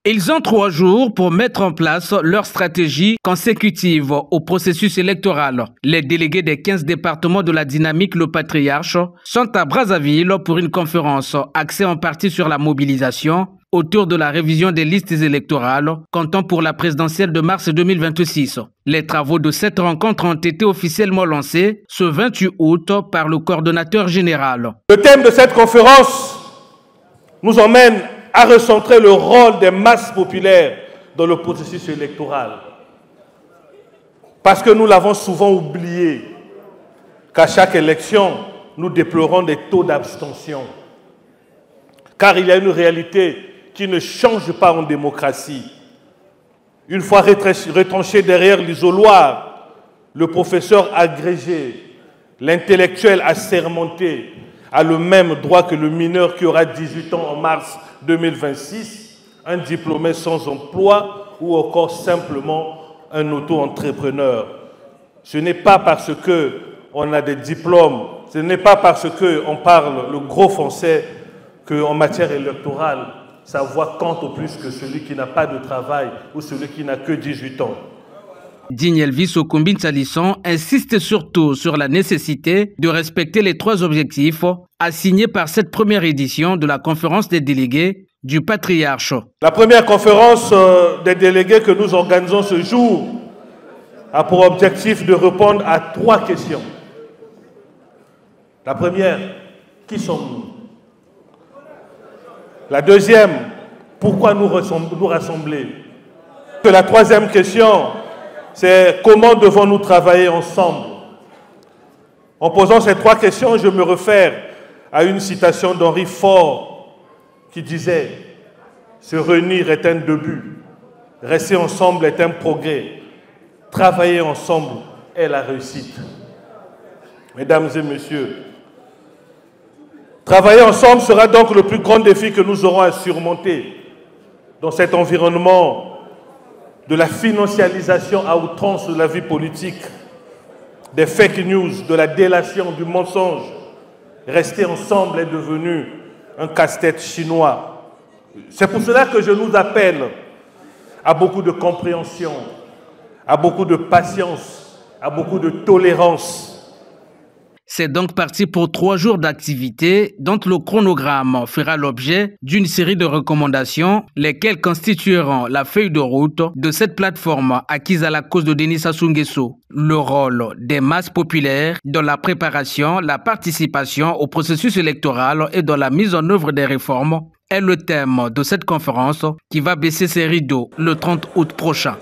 Ils ont 3 jours pour mettre en place leur stratégie consécutive au processus électoral. Les délégués des 15 départements de la dynamique Le Patriarche sont à Brazzaville pour une conférence axée en partie sur la mobilisation autour de la révision des listes électorales, comptant pour la présidentielle de mars 2026. Les travaux de cette rencontre ont été officiellement lancés ce 28 août par le coordonnateur général. Le thème de cette conférence nous emmène à recentrer le rôle des masses populaires dans le processus électoral. Parce que nous l'avons souvent oublié, qu'à chaque élection, nous déplorons des taux d'abstention. Car il y a une réalité qui ne change pas en démocratie. Une fois retranché derrière l'isoloir, le professeur agrégé, l'intellectuel assermenté, a le même droit que le mineur qui aura 18 ans en mars 2026, un diplômé sans emploi ou encore simplement un auto-entrepreneur. Ce n'est pas parce qu'on a des diplômes, ce n'est pas parce qu'on parle le gros français qu'en matière électorale, sa voix compte au plus que celui qui n'a pas de travail ou celui qui n'a que 18 ans. Digne Elvis Okumbin Salisson insiste surtout sur la nécessité de respecter les 3 objectifs assignés par cette première édition de la conférence des délégués du Patriarche. La première conférence des délégués que nous organisons ce jour a pour objectif de répondre à 3 questions. La première, qui sommes-nous? La deuxième, pourquoi nous rassembler? La troisième question, c'est comment devons-nous travailler ensemble? En posant ces 3 questions, je me réfère à une citation d'Henri Faure qui disait « Se réunir est un début, rester ensemble est un progrès, travailler ensemble est la réussite. » Mesdames et messieurs, travailler ensemble sera donc le plus grand défi que nous aurons à surmonter dans cet environnement de la financiarisation à outrance de la vie politique, des fake news, de la délation, du mensonge. Rester ensemble est devenu un casse-tête chinois. C'est pour cela que je nous appelle à beaucoup de compréhension, à beaucoup de patience, à beaucoup de tolérance. C'est donc parti pour 3 jours d'activité dont le chronogramme fera l'objet d'une série de recommandations, lesquelles constitueront la feuille de route de cette plateforme acquise à la cause de Denis Sassou Nguesso. Le rôle des masses populaires dans la préparation, la participation au processus électoral et dans la mise en œuvre des réformes est le thème de cette conférence qui va baisser ses rideaux le 30 août prochain.